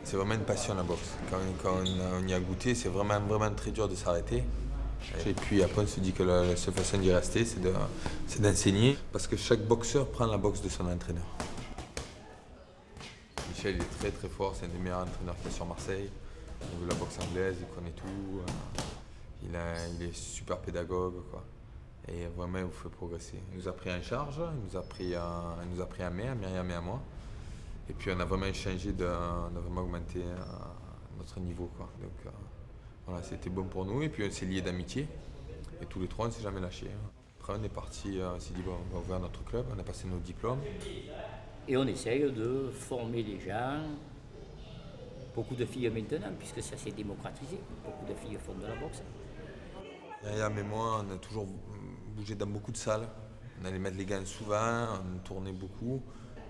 C'est vraiment une passion la boxe. Quand on y a goûté, c'est vraiment très dur de s'arrêter. Et puis après on se dit que la seule façon d'y rester, c'est d'enseigner. Parce que chaque boxeur prend la boxe de son entraîneur. Michel il est très très fort, c'est un des meilleurs entraîneurs qu'il y a sur Marseille. Au niveau de la boxe anglaise, il connaît tout. Il est super pédagogue, quoi. Et vraiment il vous fait progresser. Il nous a pris en charge, il nous a pris en main, à Myriam et à moi. Et puis on a vraiment échangé, on a vraiment augmenté notre niveau, quoi. Donc voilà, c'était bon pour nous. Et puis on s'est liés d'amitié. Et tous les trois, on ne s'est jamais lâchés. Après on est parti, on s'est dit bon, on va ouvrir notre club, on a passé nos diplômes. Et on essaye de former les gens. Beaucoup de filles maintenant, puisque ça s'est démocratisé. Beaucoup de filles font de la boxe. Myriam et moi, on a toujours bougé dans beaucoup de salles. On allait mettre les gants souvent, on tournait beaucoup.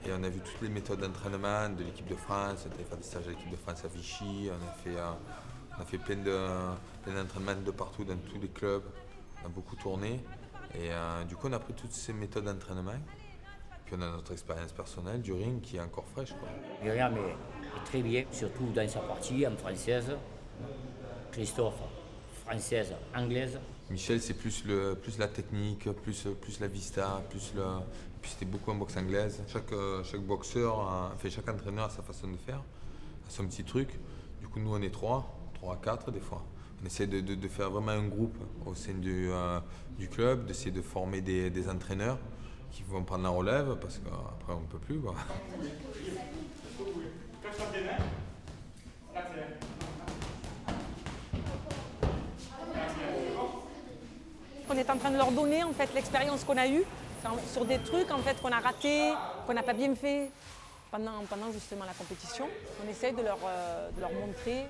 Et on a vu toutes les méthodes d'entraînement de l'équipe de France. On a fait des stages à l'équipe de France à Vichy. On a fait plein d'entraînements de partout, dans tous les clubs. On a beaucoup tourné. Et du coup, on a pris toutes ces méthodes d'entraînement. Puis on a notre expérience personnelle du ring qui est encore fraîche, quoi. Myriam est très bien, surtout dans sa partie en française. Christophe, française, anglaise. Michel, c'est plus la technique, plus la vista, puis c'était beaucoup en boxe anglaise. Chaque boxeur, chaque entraîneur a sa façon de faire, a son petit truc. Du coup, nous, on est 3 à 4 des fois. On essaie de faire vraiment un groupe au sein du club, d'essayer de former des entraîneurs qui vont prendre la relève, parce qu'après, on ne peut plus, quoi. On est en train de leur donner en fait l'expérience qu'on a eue sur des trucs en fait qu'on a ratés, qu'on n'a pas bien fait pendant justement la compétition. On essaye de leur montrer.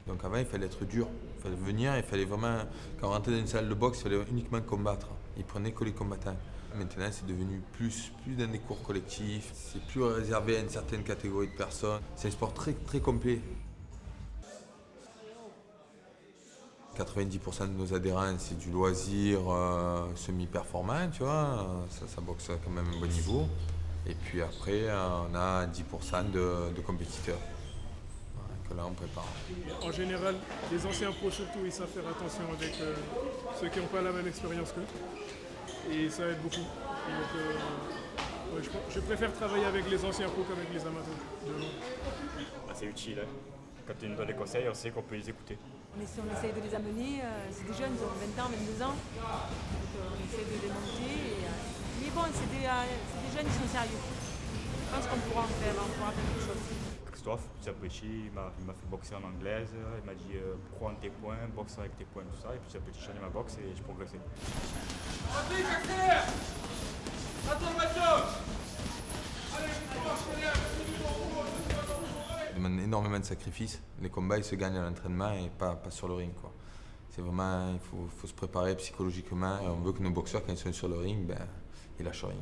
Donc avant, il fallait être dur, il fallait venir, il fallait vraiment, quand on rentrait dans une salle de boxe, il fallait uniquement combattre. Ils prenaient que les combattants. Maintenant, c'est devenu plus dans des cours collectifs, c'est plus réservé à une certaine catégorie de personnes. C'est un sport très, très complet. 90% de nos adhérents, c'est du loisir semi-performant, tu vois. Ça boxe quand même un bon niveau. Et puis après, on a 10% de compétiteurs. Là on prépare. En général, les anciens pros surtout, ils savent faire attention avec ceux qui n'ont pas la même expérience qu'eux. Et ça aide beaucoup. Donc, je préfère travailler avec les anciens pros qu'avec les amateurs. C'est utile. Hein. Quand ils nous donnent des conseils, on sait qu'on peut les écouter. Mais si on essaye de les amener, c'est des jeunes, ils ont 20 ans, 22 ans. Donc on essaie de les monter. Mais bon, c'est des jeunes qui sont sérieux. Je pense qu'on pourra faire quelque chose. Christophe, petit petit, il m'a fait boxer en anglaise, il m'a dit crois en tes points, boxe avec tes points, tout ça. Et puis petit j'ai changé ma boxe et j'ai progressé. Ça demande énormément de sacrifices. Les combats ils se gagnent à l'entraînement et pas sur le ring, quoi. C'est vraiment, il faut se préparer psychologiquement et on veut que nos boxeurs quand ils sont sur le ring, ils lâchent rien.